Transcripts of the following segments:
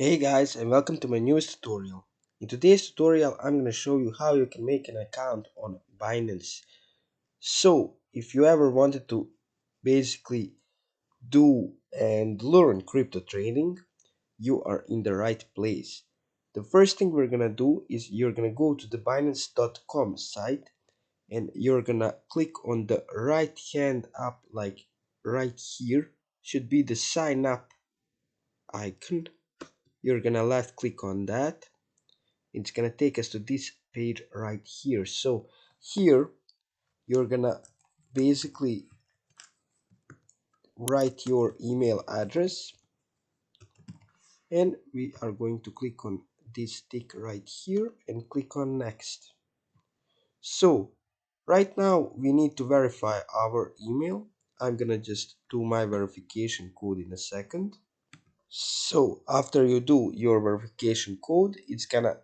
Hey guys, and welcome to my newest tutorial. In today's tutorial I'm going to show you how you can make an account on Binance. So if you ever wanted to basically do and learn crypto trading, you are in the right place. The first thing we're going to do is you're going to go to the Binance.com site and you're going to click on the right hand up, like right here should be the sign up icon. You're going to left click on that. It's gonna take us to this page right here. So here you're gonna basically write your email address, and we are going to click on this tick right here and click on next. So right now we need to verify our email. I'm gonna just do my verification code in a second. So after you do your verification code, it's gonna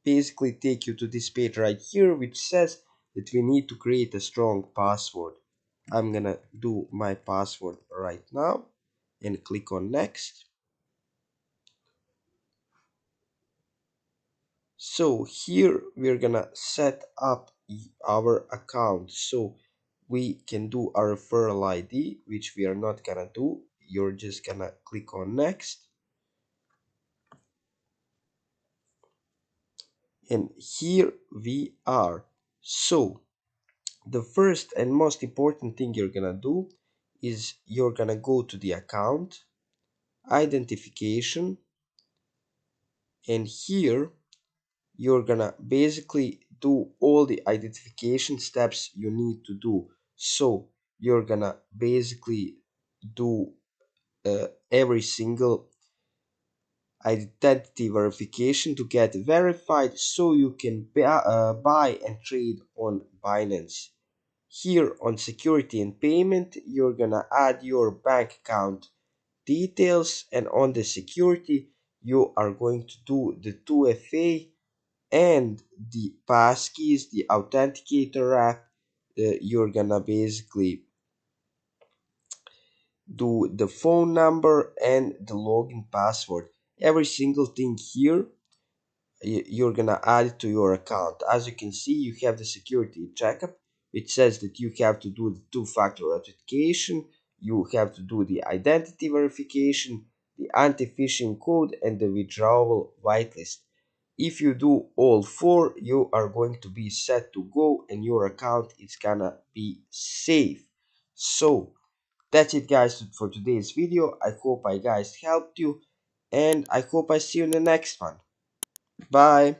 basically take you to this page right here, which says that we need to create a strong password. I'm gonna do my password right now and click on next. So here we're gonna set up our account so we can do a referral ID, which we are not gonna do. You're just gonna click on next, and here we are. So the first and most important thing you're gonna do is you're gonna go to the account identification, and here you're gonna basically do all the identification steps you need to do. So you're gonna basically do every single identity verification to get verified so you can buy and trade on Binance. Here on security and payment, you're gonna add your bank account details, and on the security, you are going to do the 2FA and the passkeys, the authenticator app. You're gonna basically do the phone number and the login password. Every single thing here you're gonna add it to your account. As you can see, you have the security checkup. It says that you have to do the two-factor authentication, you have to do the identity verification, the anti-phishing code, and the withdrawal whitelist. If you do all four, you are going to be set to go and your account is gonna be safe. So that's it guys for today's video. I hope I guys helped you, and I hope I see you in the next one. Bye.